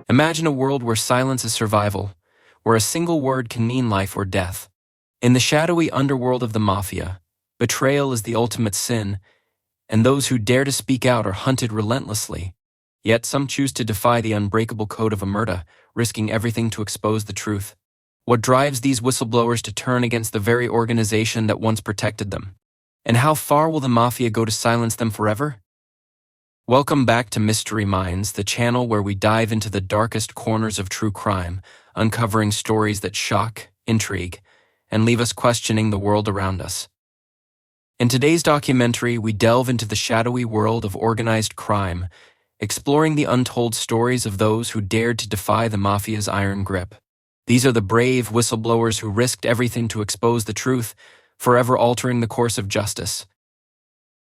Imagine a world where silence is survival, where a single word can mean life or death. In the shadowy underworld of the Mafia, betrayal is the ultimate sin, and those who dare to speak out are hunted relentlessly. Yet some choose to defy the unbreakable code of Omertà, risking everything to expose the truth. What drives these whistleblowers to turn against the very organization that once protected them? And how far will the Mafia go to silence them forever? Welcome back to Mystery Minds, the channel where we dive into the darkest corners of true crime, uncovering stories that shock, intrigue, and leave us questioning the world around us. In today's documentary, we delve into the shadowy world of organized crime, exploring the untold stories of those who dared to defy the Mafia's iron grip. These are the brave whistleblowers who risked everything to expose the truth, forever altering the course of justice.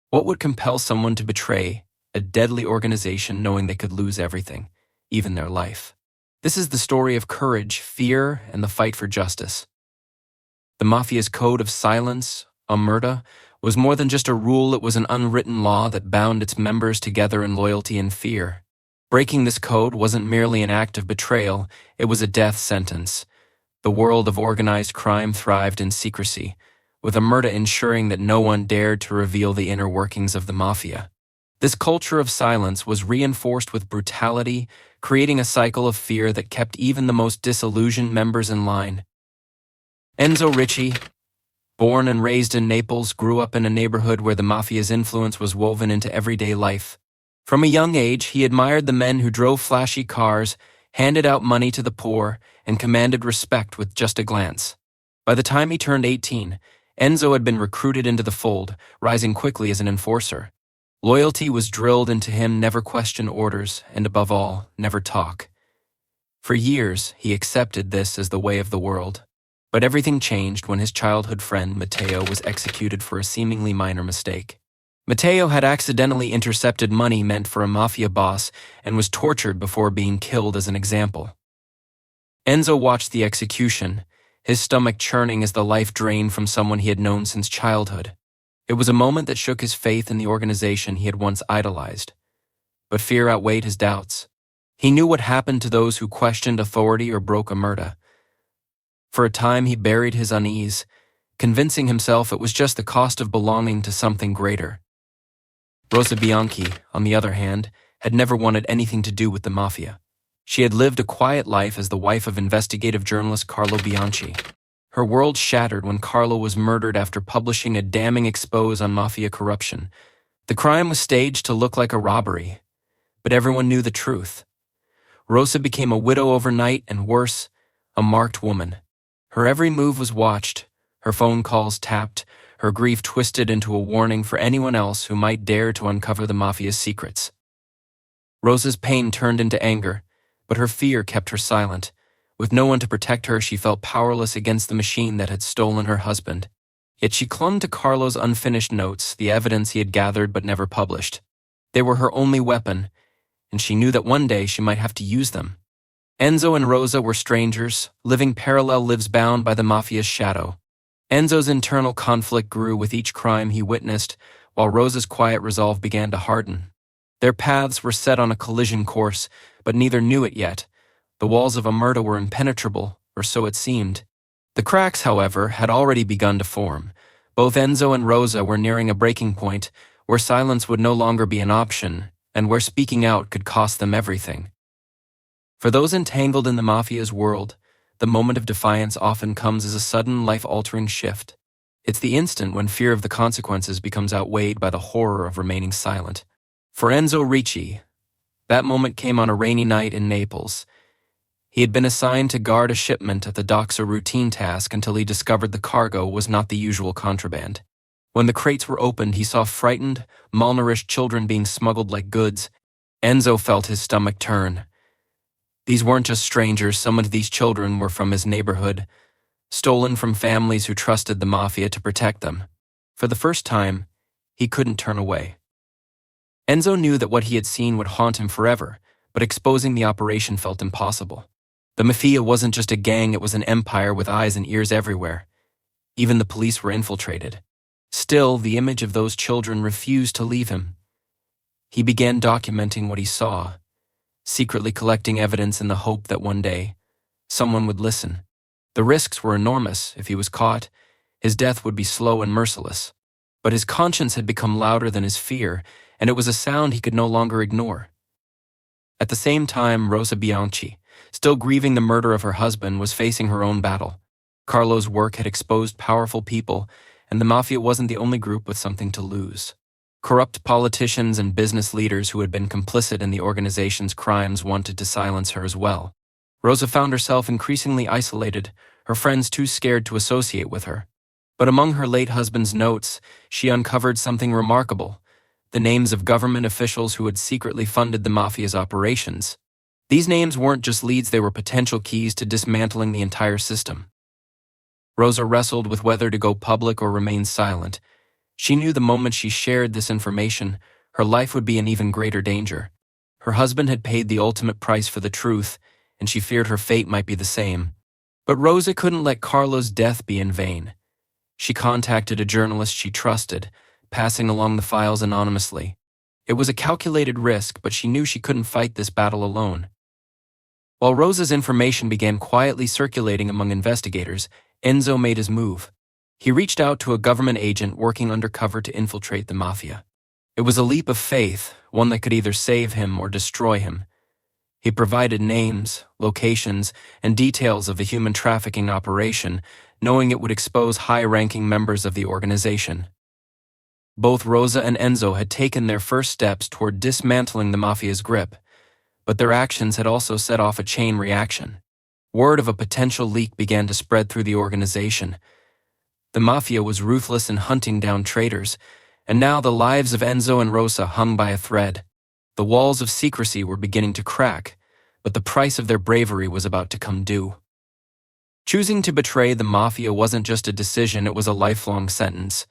What would compel someone to betray a deadly organization knowing they could lose everything, even their life? This is the story of courage, fear, and the fight for justice. The Mafia's code of silence, Omertà, was more than just a rule. It was an unwritten law that bound its members together in loyalty and fear. Breaking this code wasn't merely an act of betrayal, it was a death sentence. The world of organized crime thrived in secrecy, with Omertà ensuring that no one dared to reveal the inner workings of the Mafia. This culture of silence was reinforced with brutality, creating a cycle of fear that kept even the most disillusioned members in line. Enzo Ricci, born and raised in Naples, grew up in a neighborhood where the Mafia's influence was woven into everyday life. From a young age, he admired the men who drove flashy cars, handed out money to the poor, and commanded respect with just a glance. By the time he turned 18, Enzo had been recruited into the fold, rising quickly as an enforcer. Loyalty was drilled into him: never question orders, and above all, never talk. For years, he accepted this as the way of the world. But everything changed when his childhood friend, Matteo, was executed for a seemingly minor mistake. Matteo had accidentally intercepted money meant for a Mafia boss and was tortured before being killed as an example. Enzo watched the execution, his stomach churning as the life drained from someone he had known since childhood. It was a moment that shook his faith in the organization he had once idolized. But fear outweighed his doubts. He knew what happened to those who questioned authority or broke Omertà. For a time, he buried his unease, convincing himself it was just the cost of belonging to something greater. Rosa Bianchi, on the other hand, had never wanted anything to do with the Mafia. She had lived a quiet life as the wife of investigative journalist Carlo Bianchi. Her world shattered when Carlo was murdered after publishing a damning expose on Mafia corruption. The crime was staged to look like a robbery, but everyone knew the truth. Rosa became a widow overnight, and worse, a marked woman. Her every move was watched, her phone calls tapped, her grief twisted into a warning for anyone else who might dare to uncover the Mafia's secrets. Rosa's pain turned into anger, but her fear kept her silent. With no one to protect her, she felt powerless against the machine that had stolen her husband. Yet she clung to Carlo's unfinished notes, the evidence he had gathered but never published. They were her only weapon, and she knew that one day she might have to use them. Enzo and Rosa were strangers, living parallel lives bound by the Mafia's shadow. Enzo's internal conflict grew with each crime he witnessed, while Rosa's quiet resolve began to harden. Their paths were set on a collision course, but neither knew it yet. The walls of Omertà were impenetrable, or so it seemed. The cracks, however, had already begun to form. Both Enzo and Rosa were nearing a breaking point, where silence would no longer be an option, and where speaking out could cost them everything. For those entangled in the Mafia's world, the moment of defiance often comes as a sudden, life-altering shift. It's the instant when fear of the consequences becomes outweighed by the horror of remaining silent. For Enzo Ricci, that moment came on a rainy night in Naples. He had been assigned to guard a shipment at the docks, a routine task, until he discovered the cargo was not the usual contraband. When the crates were opened, he saw frightened, malnourished children being smuggled like goods. Enzo felt his stomach turn. These weren't just strangers. Some of these children were from his neighborhood, stolen from families who trusted the Mafia to protect them. For the first time, he couldn't turn away. Enzo knew that what he had seen would haunt him forever, but exposing the operation felt impossible. The Mafia wasn't just a gang, it was an empire with eyes and ears everywhere. Even the police were infiltrated. Still, the image of those children refused to leave him. He began documenting what he saw. secretly collecting evidence in the hope that one day someone would listen. The risks were enormous. If he was caught, his death would be slow and merciless. But his conscience had become louder than his fear, and it was a sound he could no longer ignore. At the same time, Rosa Bianchi, still grieving the murder of her husband, was facing her own battle. Carlo's work had exposed powerful people, and the Mafia wasn't the only group with something to lose. Corrupt politicians and business leaders who had been complicit in the organization's crimes wanted to silence her as well. Rosa found herself increasingly isolated, her friends too scared to associate with her. But among her late husband's notes, she uncovered something remarkable: the names of government officials who had secretly funded the Mafia's operations. These names weren't just leads, they were potential keys to dismantling the entire system. Rosa wrestled with whether to go public or remain silent. She knew the moment she shared this information, her life would be in even greater danger. Her husband had paid the ultimate price for the truth, and she feared her fate might be the same. But Rosa couldn't let Carlo's death be in vain. She contacted a journalist she trusted, passing along the files anonymously. It was a calculated risk, but she knew she couldn't fight this battle alone. While Rosa's information began quietly circulating among investigators, Enzo made his move. He reached out to a government agent working undercover to infiltrate the Mafia. It was a leap of faith, one that could either save him or destroy him. He provided names, locations, and details of the human trafficking operation, knowing it would expose high-ranking members of the organization. Both Rosa and Enzo had taken their first steps toward dismantling the Mafia's grip, but their actions had also set off a chain reaction. Word of a potential leak began to spread through the organization. The Mafia was ruthless in hunting down traitors, and now the lives of Enzo and Rosa hung by a thread. The walls of secrecy were beginning to crack, but the price of their bravery was about to come due. Choosing to betray the Mafia wasn't just a decision, it was a lifelong sentence.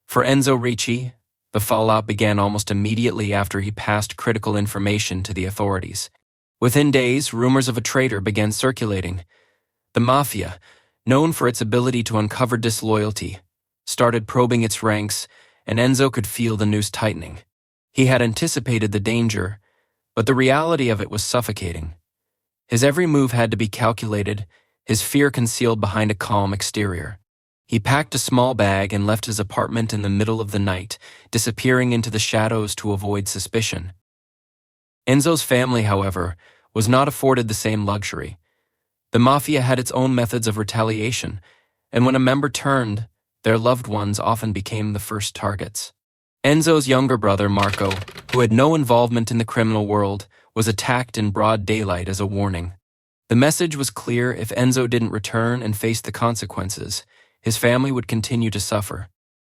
For Enzo Ricci, the fallout began almost immediately after he passed critical information to the authorities. Within days, rumors of a traitor began circulating. The Mafia, known for its ability to uncover disloyalty, started probing its ranks, and Enzo could feel the noose tightening. He had anticipated the danger, but the reality of it was suffocating. His every move had to be calculated, his fear concealed behind a calm exterior. He packed a small bag and left his apartment in the middle of the night, disappearing into the shadows to avoid suspicion. Enzo's family, however, was not afforded the same luxury. The Mafia had its own methods of retaliation, and when a member turned, their loved ones often became the first targets. Enzo's younger brother, Marco, who had no involvement in the criminal world, was attacked in broad daylight as a warning. The message was clear: if Enzo didn't return and face the consequences, his family would continue to suffer.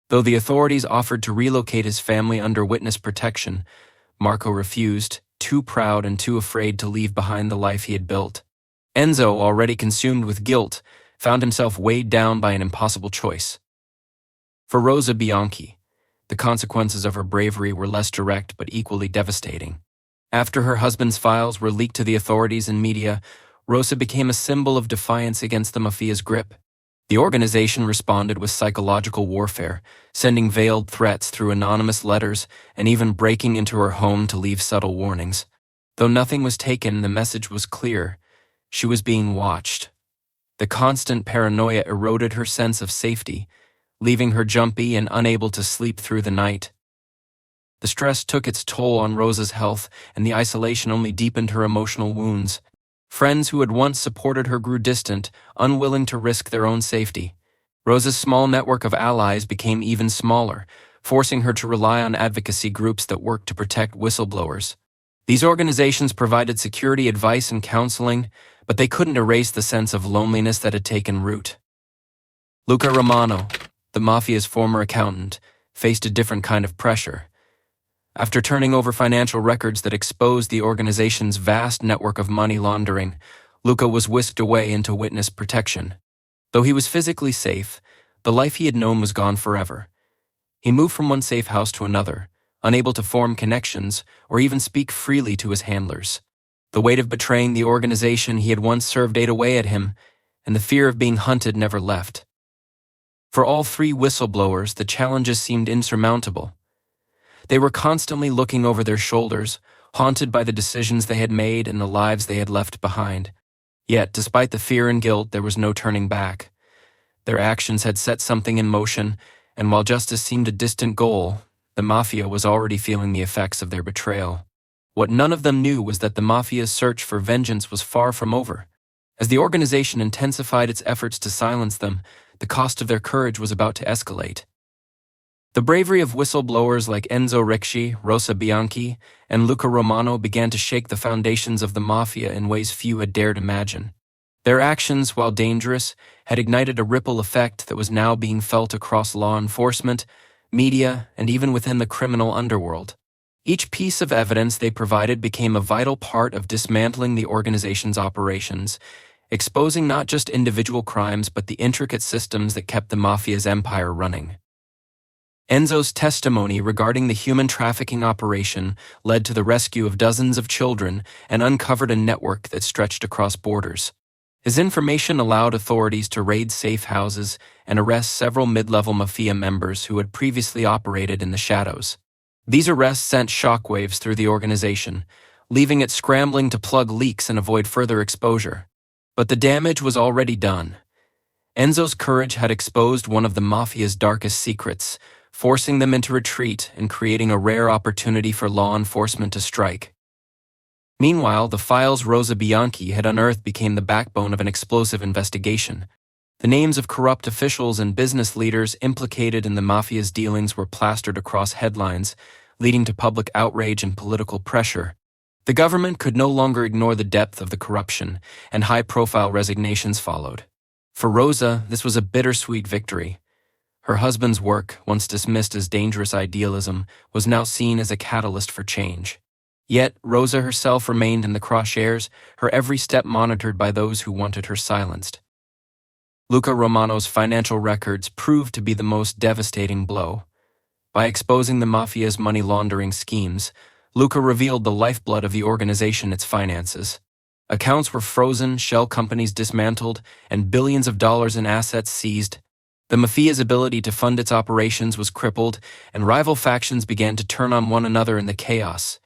Though the authorities offered to relocate his family under witness protection, Marco refused, too proud and too afraid to leave behind the life he had built. Enzo, already consumed with guilt, found himself weighed down by an impossible choice. For Rosa Bianchi, the consequences of her bravery were less direct but equally devastating. After her husband's files were leaked to the authorities and media, Rosa became a symbol of defiance against the Mafia's grip. The organization responded with psychological warfare, sending veiled threats through anonymous letters and even breaking into her home to leave subtle warnings. Though nothing was taken, the message was clear: she was being watched. The constant paranoia eroded her sense of safety, leaving her jumpy and unable to sleep through the night. The stress took its toll on Rosa's health, and the isolation only deepened her emotional wounds. Friends who had once supported her grew distant, unwilling to risk their own safety. Rosa's small network of allies became even smaller, forcing her to rely on advocacy groups that worked to protect whistleblowers. These organizations provided security advice and counseling, but they couldn't erase the sense of loneliness that had taken root. Luca Romano, the Mafia's former accountant, faced a different kind of pressure. After turning over financial records that exposed the organization's vast network of money laundering, Luca was whisked away into witness protection. Though he was physically safe, the life he had known was gone forever. He moved from one safe house to another, unable to form connections or even speak freely to his handlers. The weight of betraying the organization he had once served ate away at him, and the fear of being hunted never left. For all three whistleblowers, the challenges seemed insurmountable. They were constantly looking over their shoulders, haunted by the decisions they had made and the lives they had left behind. Yet, despite the fear and guilt, there was no turning back. Their actions had set something in motion, and while justice seemed a distant goal, the Mafia was already feeling the effects of their betrayal. What none of them knew was that the Mafia's search for vengeance was far from over. As the organization intensified its efforts to silence them, the cost of their courage was about to escalate. The bravery of whistleblowers like Enzo Ricci, Rosa Bianchi, and Luca Romano began to shake the foundations of the Mafia in ways few had dared imagine. Their actions, while dangerous, had ignited a ripple effect that was now being felt across law enforcement, media, and even within the criminal underworld. Each piece of evidence they provided became a vital part of dismantling the organization's operations, exposing not just individual crimes but the intricate systems that kept the Mafia's empire running. Enzo's testimony regarding the human trafficking operation led to the rescue of dozens of children and uncovered a network that stretched across borders. His information allowed authorities to raid safe houses and arrest several mid-level Mafia members who had previously operated in the shadows. These arrests sent shockwaves through the organization, leaving it scrambling to plug leaks and avoid further exposure. But the damage was already done. Enzo's courage had exposed one of the Mafia's darkest secrets, forcing them into retreat and creating a rare opportunity for law enforcement to strike. Meanwhile, the files Rosa Bianchi had unearthed became the backbone of an explosive investigation. The names of corrupt officials and business leaders implicated in the Mafia's dealings were plastered across headlines, leading to public outrage and political pressure. The government could no longer ignore the depth of the corruption, and high-profile resignations followed. For Rosa, this was a bittersweet victory. Her husband's work, once dismissed as dangerous idealism, was now seen as a catalyst for change. Yet, Rosa herself remained in the crosshairs, her every step monitored by those who wanted her silenced. Luca Romano's financial records proved to be the most devastating blow. By exposing the Mafia's money laundering schemes, Luca revealed the lifeblood of the organization, its finances. Accounts were frozen, shell companies dismantled, and billions of dollars in assets seized. The Mafia's ability to fund its operations was crippled, and rival factions began to turn on one another in the chaos.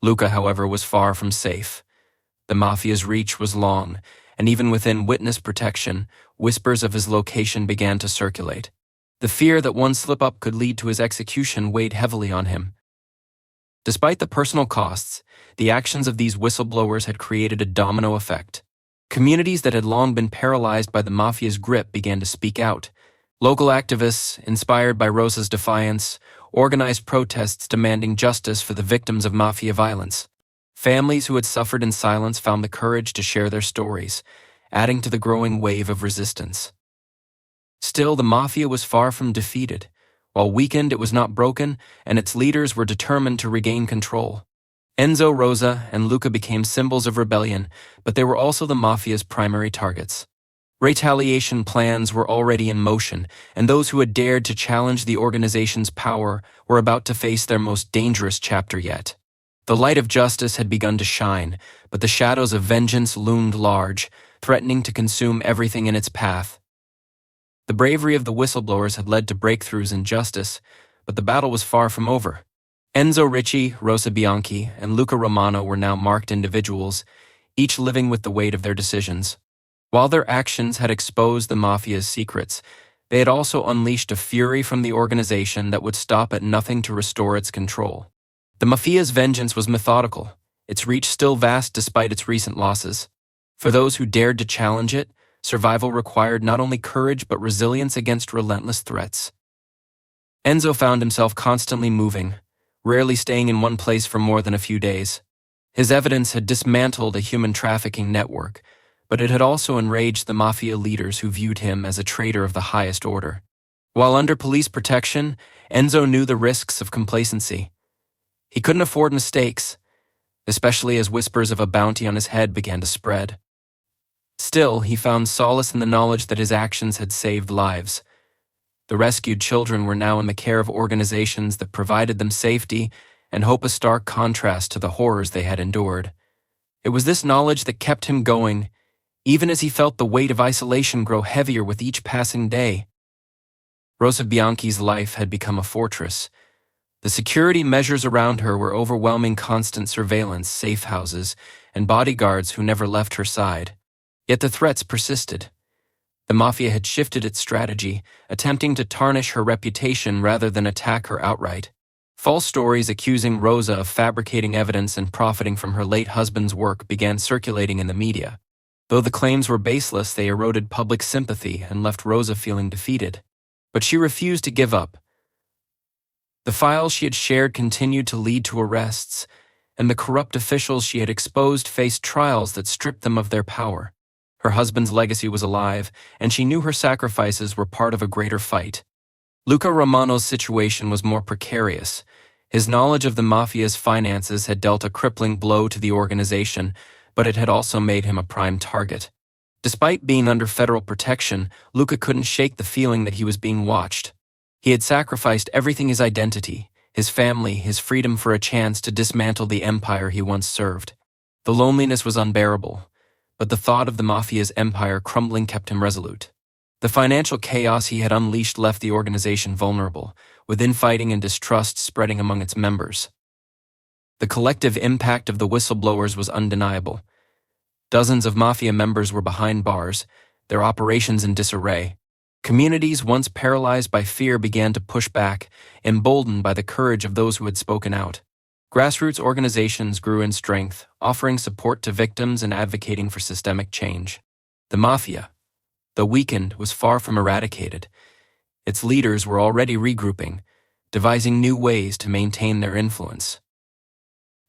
Luca, however, was far from safe. The Mafia's reach was long, and even within witness protection, whispers of his location began to circulate. The fear that one slip-up could lead to his execution weighed heavily on him. Despite the personal costs, the actions of these whistleblowers had created a domino effect. Communities that had long been paralyzed by the Mafia's grip began to speak out. Local activists, inspired by Rosa's defiance, organized protests demanding justice for the victims of Mafia violence. Families who had suffered in silence found the courage to share their stories, adding to the growing wave of resistance. Still, the Mafia was far from defeated. While weakened, it was not broken, and its leaders were determined to regain control. Enzo, Rosa, and Luca became symbols of rebellion, but they were also the Mafia's primary targets. Retaliation plans were already in motion, and those who had dared to challenge the organization's power were about to face their most dangerous chapter yet. The light of justice had begun to shine, but the shadows of vengeance loomed large, threatening to consume everything in its path. The bravery of the whistleblowers had led to breakthroughs in justice, but the battle was far from over. Enzo Ricci, Rosa Bianchi, and Luca Romano were now marked individuals, each living with the weight of their decisions. While their actions had exposed the Mafia's secrets, they had also unleashed a fury from the organization that would stop at nothing to restore its control. The Mafia's vengeance was methodical, its reach still vast despite its recent losses. For those who dared to challenge it, survival required not only courage but resilience against relentless threats. Enzo found himself constantly moving, rarely staying in one place for more than a few days. His evidence had dismantled a human trafficking network, but it had also enraged the Mafia leaders who viewed him as a traitor of the highest order. While under police protection, Enzo knew the risks of complacency. He couldn't afford mistakes, especially as whispers of a bounty on his head began to spread. Still, he found solace in the knowledge that his actions had saved lives. The rescued children were now in the care of organizations that provided them safety and hope, a stark contrast to the horrors they had endured. It was this knowledge that kept him going, even as he felt the weight of isolation grow heavier with each passing day. Rosa Bianchi's life had become a fortress, The security measures around her were overwhelming: constant surveillance, safe houses, and bodyguards who never left her side. Yet the threats persisted. The Mafia had shifted its strategy, attempting to tarnish her reputation rather than attack her outright. False stories accusing Rosa of fabricating evidence and profiting from her late husband's work began circulating in the media. Though the claims were baseless, they eroded public sympathy and left Rosa feeling defeated. But she refused to give up. The files she had shared continued to lead to arrests, and the corrupt officials she had exposed faced trials that stripped them of their power. Her husband's legacy was alive, and she knew her sacrifices were part of a greater fight. Luca Romano's situation was more precarious. His knowledge of the Mafia's finances had dealt a crippling blow to the organization, but it had also made him a prime target. Despite being under federal protection, Luca couldn't shake the feeling that he was being watched. He had sacrificed everything: his identity, his family, his freedom for a chance to dismantle the empire he once served. The loneliness was unbearable, but the thought of the Mafia's empire crumbling kept him resolute. The financial chaos he had unleashed left the organization vulnerable, with infighting and distrust spreading among its members. The collective impact of the whistleblowers was undeniable. Dozens of Mafia members were behind bars, their operations in disarray. Communities once paralyzed by fear began to push back, emboldened by the courage of those who had spoken out. Grassroots organizations grew in strength, offering support to victims and advocating for systemic change. The Mafia, though weakened, was far from eradicated. Its leaders were already regrouping, devising new ways to maintain their influence.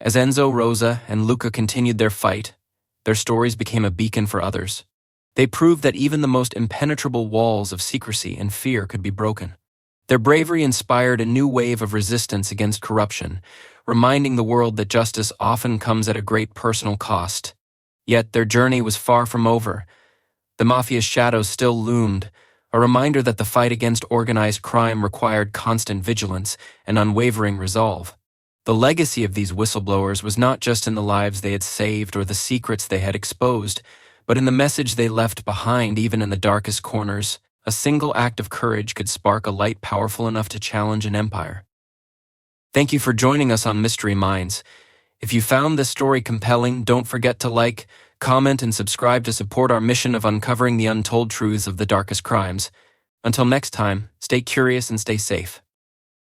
As Enzo, Rosa, and Luca continued their fight, their stories became a beacon for others. They proved that even the most impenetrable walls of secrecy and fear could be broken. Their bravery inspired a new wave of resistance against corruption, reminding the world that justice often comes at a great personal cost. Yet their journey was far from over. The Mafia's shadows still loomed, a reminder that the fight against organized crime required constant vigilance and unwavering resolve. The legacy of these whistleblowers was not just in the lives they had saved or the secrets they had exposed, but in the message they left behind. Even in the darkest corners, a single act of courage could spark a light powerful enough to challenge an empire. Thank you for joining us on Mystery Minds. If you found this story compelling, don't forget to like, comment, and subscribe to support our mission of uncovering the untold truths of the darkest crimes. Until next time, stay curious and stay safe.